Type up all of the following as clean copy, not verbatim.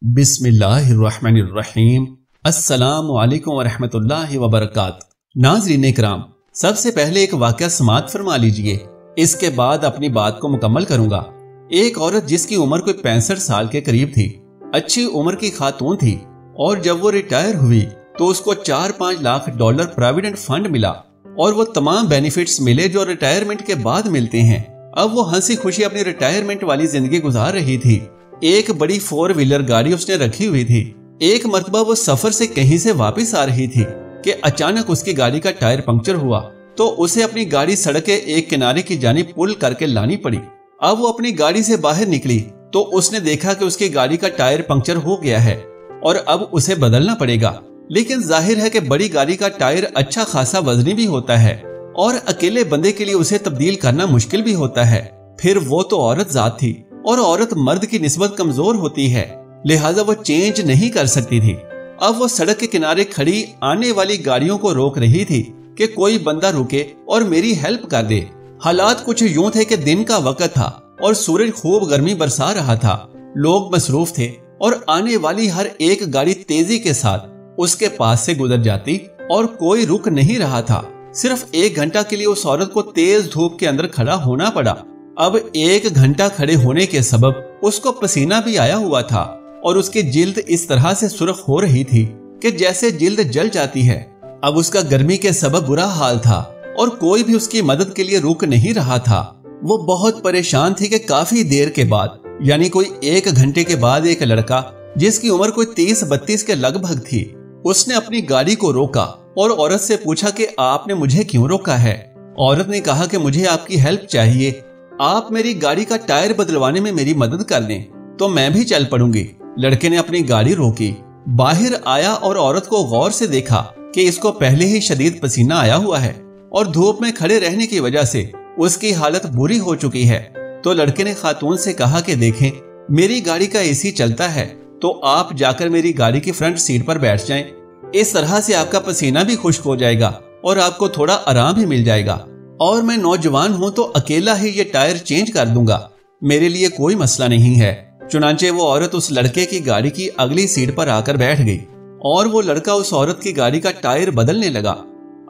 बिस्मिल्लाहिर्रहमानिर्रहीम। अस्सलामु अलैकुम वरहमतुल्लाहि वबरकातुहू। नाज़रीन इकराम, सबसे पहले एक वाक़या समाअत फरमा लीजिए, इसके बाद अपनी बात को मुकम्मल करूंगा। एक औरत जिसकी उम्र कोई 65 साल के करीब थी, अच्छी उम्र की खातून थी, और जब वो रिटायर हुई तो उसको 4-5 लाख डॉलर प्रोविडेंट फंड मिला और वो तमाम बेनिफिट्स मिले जो रिटायरमेंट के बाद मिलते हैं। अब वो हंसी खुशी अपनी रिटायरमेंट वाली जिंदगी गुजार रही थी। एक बड़ी 4 व्हीलर गाड़ी उसने रखी हुई थी। एक मर्तबा वो सफर से कहीं से वापस आ रही थी कि अचानक उसकी गाड़ी का टायर पंक्चर हुआ, तो उसे अपनी गाड़ी सड़क के एक किनारे की जानिब पुल करके लानी पड़ी। अब वो अपनी गाड़ी से बाहर निकली तो उसने देखा कि उसकी गाड़ी का टायर पंक्चर हो गया है और अब उसे बदलना पड़ेगा। लेकिन जाहिर है कि बड़ी गाड़ी का टायर अच्छा खासा वजनी भी होता है और अकेले बंदे के लिए उसे तब्दील करना मुश्किल भी होता है। फिर वो तो औरत जात थी और औरत मर्द की निस्बत कमजोर होती है, लिहाजा वो चेंज नहीं कर सकती थी। अब वो सड़क के किनारे खड़ी आने वाली गाड़ियों को रोक रही थी कि कोई बंदा रुके और मेरी हेल्प कर दे। हालात कुछ यूं थे कि दिन का वक्त था और सूरज खूब गर्मी बरसा रहा था। लोग मसरूफ थे और आने वाली हर एक गाड़ी तेजी के साथ उसके पास से गुजर जाती और कोई रुक नहीं रहा था। सिर्फ 1 घंटा के लिए उस औरत को तेज धूप के अंदर खड़ा होना पड़ा। अब 1 घंटा खड़े होने के सबब उसको पसीना भी आया हुआ था और उसकी जिल्द इस तरह से सुर्ख हो रही थी कि जैसे जिल्द जल जाती है। अब उसका गर्मी के सबब बुरा हाल था और कोई भी उसकी मदद के लिए रुक नहीं रहा था। वो बहुत परेशान थी कि काफी देर के बाद, यानी कोई 1 घंटे के बाद, एक लड़का जिसकी उम्र कोई 30-32 के लगभग थी, उसने अपनी गाड़ी को रोका और औरत से पूछा कि आपने मुझे क्यों रोका है। औरत ने कहा कि मुझे आपकी हेल्प चाहिए, आप मेरी गाड़ी का टायर बदलवाने में मेरी मदद कर दें तो मैं भी चल पड़ूंगी। लड़के ने अपनी गाड़ी रोकी, बाहर आया और औरत को गौर से देखा कि इसको पहले ही शदीद पसीना आया हुआ है और धूप में खड़े रहने की वजह से उसकी हालत बुरी हो चुकी है। तो लड़के ने खातून से कहा कि देखें, मेरी गाड़ी का एसी चलता है तो आप जाकर मेरी गाड़ी की फ्रंट सीट पर बैठ जाएं। इस तरह से आपका पसीना भी खुश्क हो जाएगा और आपको थोड़ा आराम भी मिल जाएगा, और मैं नौजवान हूं तो अकेला ही ये टायर चेंज कर दूंगा, मेरे लिए कोई मसला नहीं है। चुनांचे वो औरत उस लड़के की गाड़ी की अगली सीट पर आकर बैठ गई और वो लड़का उस औरत की गाड़ी का टायर बदलने लगा।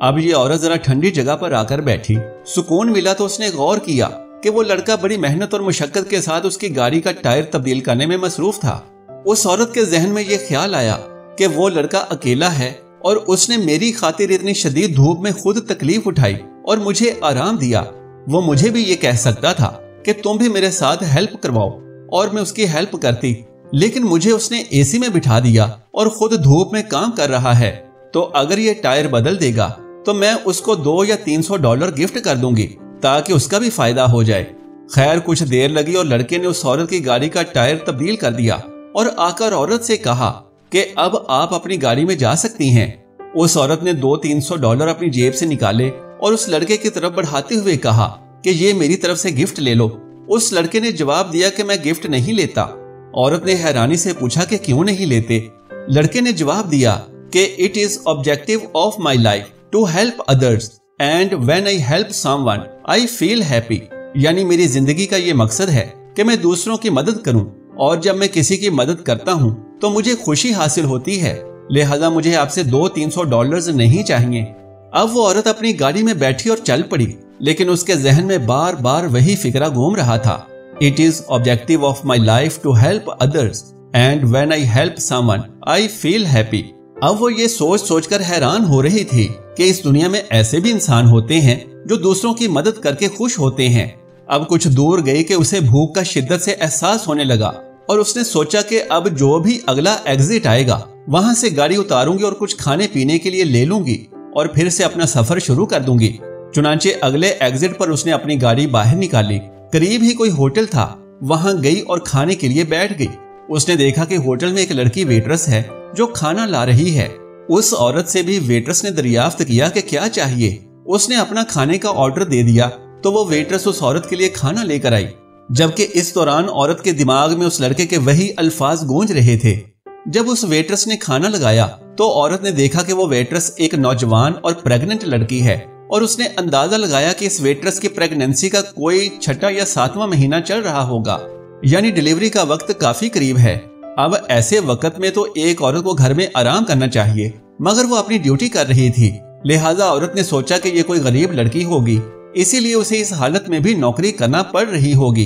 अब ये औरत जरा ठंडी जगह पर आकर बैठी, सुकून मिला तो उसने गौर किया कि वो लड़का बड़ी मेहनत और मुशक्कत के साथ उसकी गाड़ी का टायर तब्दील करने में मसरूफ था। उस औरत के जहन में ये ख्याल आया कि वो लड़का अकेला है और उसने मेरी खातिर इतनी शदीद धूप में खुद तकलीफ उठाई और मुझे आराम दिया। वो मुझे भी ये कह सकता था कि तुम भी मेरे साथ हेल्प करवाओ, और मैं उसकी हेल्प करती, लेकिन मुझे उसने एसी में बिठा दिया और खुद धूप में काम कर रहा है। तो अगर ये टायर बदल देगा तो मैं उसको $200 या $300 गिफ्ट कर दूंगी ताकि उसका भी फायदा हो जाए। खैर, कुछ देर लगी और लड़के ने उस औरत की गाड़ी का टायर तब्दील कर दिया और आकर औरत से कहा कि अब आप अपनी गाड़ी में जा सकती हैं। उस औरत ने $200-300 अपनी जेब से निकाले और उस लड़के की तरफ बढ़ाते हुए कहा कि ये मेरी तरफ से गिफ्ट ले लो। उस लड़के ने जवाब दिया कि मैं गिफ्ट नहीं लेता। औरत ने हैरानी से पूछा कि क्यों नहीं लेते। लड़के ने जवाब दिया कि it is objective of my life to help others and when I help someone I feel happy. यानी मेरी जिंदगी का ये मकसद है कि मैं दूसरों की मदद करूं, और जब मैं किसी की मदद करता हूं तो मुझे खुशी हासिल होती है, लिहाजा मुझे आपसे $200-300 नहीं चाहिए। अब वो औरत अपनी गाड़ी में बैठी और चल पड़ी, लेकिन उसके जहन में बार बार वही फिक्रा घूम रहा था, it is objective of my life to help others and when I help someone I feel happy. अब वो ये सोच सोचकर हैरान हो रही थी कि इस दुनिया में ऐसे भी इंसान होते हैं जो दूसरों की मदद करके खुश होते हैं। अब कुछ दूर गई कि उसे भूख का शिद्दत से एहसास होने लगा और उसने सोचा कि अब जो भी अगला एग्जिट आएगा वहां से गाड़ी उतारूंगी और कुछ खाने पीने के लिए ले लूंगी और फिर से अपना सफर शुरू कर दूंगी। चुनांचे अगले एग्जिट पर उसने अपनी गाड़ी बाहर निकाली। करीब ही कोई होटल था, वहां गई और खाने के लिए बैठ गई। उसने देखा कि होटल में एक लड़की वेट्रेस है जो खाना ला रही है। उस औरत से भी वेट्रेस ने दरियाफ्त किया कि क्या चाहिए। उसने अपना खाने का ऑर्डर दे दिया तो वो वेट्रेस उस औरत के लिए खाना लेकर आई, जबकि इस दौरान औरत के दिमाग में उस लड़के के वही अल्फाज गूंज रहे थे। जब उस वेट्रेस ने खाना लगाया तो औरत ने देखा कि वो वेट्रेस एक नौजवान और प्रेग्नेंट लड़की है, और उसने अंदाजा लगाया कि इस वेट्रेस की प्रेगनेंसी का कोई 6वां या 7वां महीना चल रहा होगा, यानी डिलीवरी का वक्त काफी करीब है। अब ऐसे वक्त में तो एक औरत को घर में आराम करना चाहिए, मगर वो अपनी ड्यूटी कर रही थी। लिहाजा औरत ने सोचा कि ये कोई गरीब लड़की होगी, इसीलिए उसे इस हालत में भी नौकरी करना पड़ रही होगी।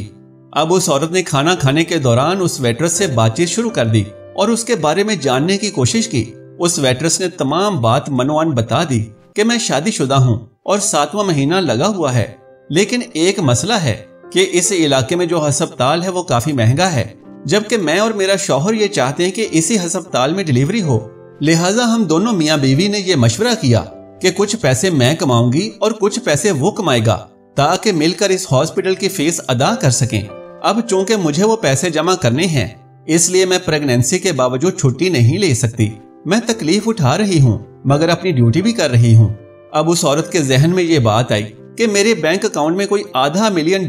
अब उस औरत ने खाना खाने के दौरान उस वेट्रेस से बातचीत शुरू कर दी और उसके बारे में जानने की कोशिश की। उस वेट्रेस ने तमाम बात मनोअन बता दी कि मैं शादीशुदा हूँ और 7वां महीना लगा हुआ है, लेकिन एक मसला है कि इस इलाके में जो अस्पताल है वो काफी महंगा है, जबकि मैं और मेरा शौहर ये चाहते हैं कि इसी अस्पताल में डिलीवरी हो। लिहाजा हम दोनों मियाँ बीवी ने ये मशवरा किया कि कुछ पैसे मैं कमाऊंगी और कुछ पैसे वो कमाएगा, ताकि मिलकर इस हॉस्पिटल की फीस अदा कर सकें। अब चूंकि मुझे वो पैसे जमा करने हैं, इसलिए मैं प्रेगनेंसी के बावजूद छुट्टी नहीं ले सकती। मैं तकलीफ उठा रही हूँ, मगर अपनी ड्यूटी भी कर रही हूँ। अब उस औरत के जहन में ये बात आई कि मेरे बैंक अकाउंट में कोई $500 मिलियन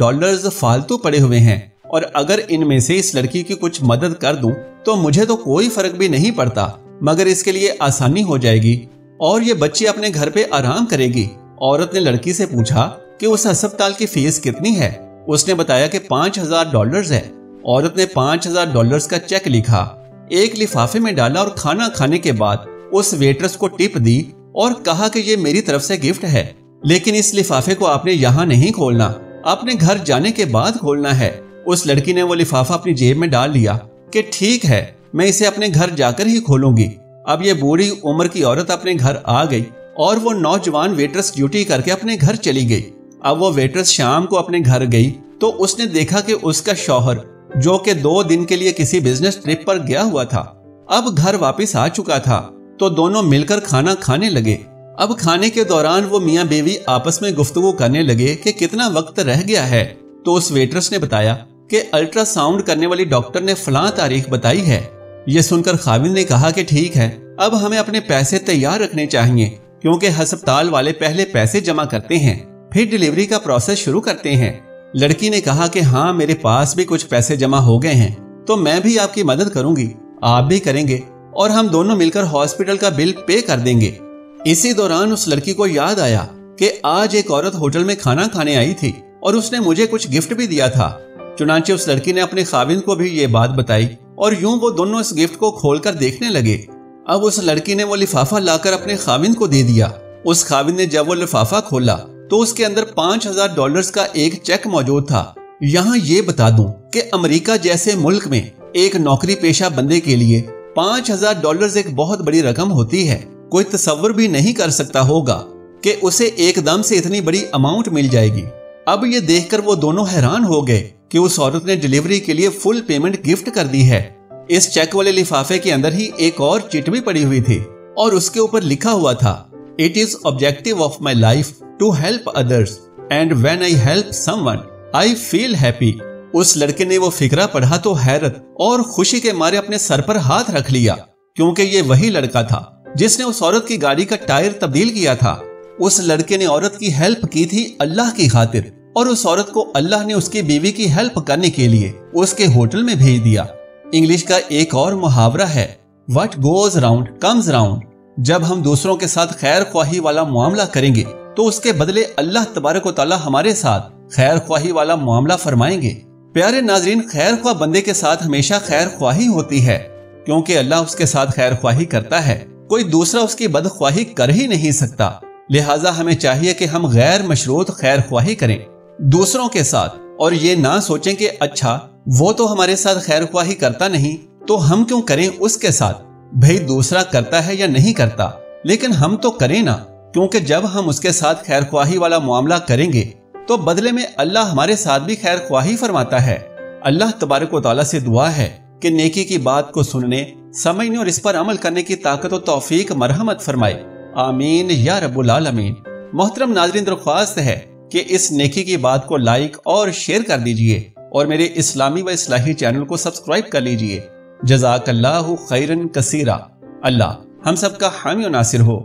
फालतू पड़े हुए हैं, और अगर इनमें से इस लड़की की कुछ मदद कर दूं तो मुझे तो कोई फर्क भी नहीं पड़ता, मगर इसके लिए आसानी हो जाएगी और ये बच्ची अपने घर पे आराम करेगी। औरत ने लड़की से पूछा कि उस अस्पताल की फीस कितनी है। उसने बताया कि $5000 है। औरत ने $5000 का चेक लिखा, एक लिफाफे में डाला और खाना खाने के बाद उस वेट्रेस को टिप दी और कहा कि ये मेरी तरफ से गिफ्ट है, लेकिन इस लिफाफे को आपने यहाँ नहीं खोलना, अपने घर जाने के बाद खोलना है। उस लड़की ने वो लिफाफा अपनी जेब में डाल लिया कि ठीक है, मैं इसे अपने घर जाकर ही खोलूंगी। अब ये बूढ़ी उम्र की औरत अपने घर आ गई और वो नौजवान वेट्रेस ड्यूटी करके अपने घर चली गई। अब वो वेट्रेस शाम को अपने घर गई तो उसने देखा कि उसका शौहर, जो कि 2 दिन के लिए किसी बिजनेस ट्रिप पर गया हुआ था, अब घर वापस आ चुका था। तो दोनों मिलकर खाना खाने लगे। अब खाने के दौरान वो मियाँ बीवी आपस में गुफ्तगू करने लगे कि कितना वक्त रह गया है। तो उस वेट्रेस ने बताया कि अल्ट्रासाउंड करने वाली डॉक्टर ने फलां तारीख बताई है। ये सुनकर खाविंद ने कहा कि ठीक है, अब हमें अपने पैसे तैयार रखने चाहिए, क्योंकि अस्पताल वाले पहले पैसे जमा करते हैं, फिर डिलीवरी का प्रोसेस शुरू करते हैं। लड़की ने कहा कि हाँ, मेरे पास भी कुछ पैसे जमा हो गए हैं, तो मैं भी आपकी मदद करूंगी, आप भी करेंगे और हम दोनों मिलकर हॉस्पिटल का बिल पे कर देंगे। इसी दौरान उस लड़की को याद आया कि आज एक औरत होटल में खाना खाने आई थी और उसने मुझे कुछ गिफ्ट भी दिया था। चुनांचे उस लड़की ने अपने खाविंद को भी ये बात बताई और यूं वो दोनों इस गिफ्ट को खोलकर देखने लगे। अब उस लड़की ने वो लिफाफा लाकर अपने खाविंद को दे दिया। उस खाविंद ने जब वो लिफाफा खोला तो उसके अंदर $5000 का एक चेक मौजूद था। यहाँ ये बता दूं कि अमेरिका जैसे मुल्क में एक नौकरी पेशा बंदे के लिए $5000 एक बहुत बड़ी रकम होती है। कोई तसव्वुर भी नहीं कर सकता होगा कि उसे एकदम से इतनी बड़ी अमाउंट मिल जाएगी। अब ये देखकर वो दोनों हैरान हो गए कि उस औरत ने डिलीवरी के लिए फुल पेमेंट गिफ्ट कर दी है। इस चेक वाले लिफाफे के अंदर ही एक और चिट भी पड़ी हुई थी और उसके ऊपर लिखा हुआ था, it is objective of my life to help others and when I help someone I feel happy. उस लड़के ने वो फिकरा पढ़ा तो हैरत और खुशी के मारे अपने सर पर हाथ रख लिया, क्योंकि ये वही लड़का था जिसने उस औरत की गाड़ी का टायर तब्दील किया था। उस लड़के ने औरत की हेल्प की थी अल्लाह की खातिर, और उस औरत को अल्लाह ने उसकी बीवी की हेल्प करने के लिए उसके होटल में भेज दिया। इंग्लिश का एक और मुहावरा है, what goes round comes round. जब हम दूसरों के साथ खैर ख्वाही वाला मुआमला करेंगे तो उसके बदले अल्लाह तबारक व तआला हमारे साथ खैर ख्वाही वाला मुआमला फरमाएंगे। प्यारे नाजरीन, खैर ख्वाह बंदे के साथ हमेशा खैर ख्वाही होती है, क्योंकि अल्लाह उसके साथ खैर ख्वाही करता है, कोई दूसरा उसकी बदख्वाही कर ही नहीं सकता। लिहाजा हमें चाहिए कि हम गैर मशरूत खैर ख्वाही करें दूसरों के साथ, और ये ना सोचें कि अच्छा वो तो हमारे साथ खैर ख्वाही करता नहीं तो हम क्यों करें उसके साथ। भाई दूसरा करता है या नहीं करता, लेकिन हम तो करें ना, क्योंकि जब हम उसके साथ खैर ख्वाही वाला मुआमला करेंगे तो बदले में अल्लाह हमारे साथ भी खैर ख्वाही फरमाता है। अल्लाह तबारक व तआला से दुआ है कि नेकी की बात को सुनने, समझने और इस पर अमल करने की ताकत और तौफीक मरहमत फरमाए। आमीन या रब्बुल आलमीन। मोहतरम नाज़रीन, दरख्वास्त है कि इस नेकी की बात को लाइक और शेयर कर दीजिए और मेरे इस्लामी व इस्लाही चैनल को सब्सक्राइब कर लीजिए। जज़ाकल्लाहु खैरन कसीरा। अल्लाह हम सबका हामी और नासिर हो।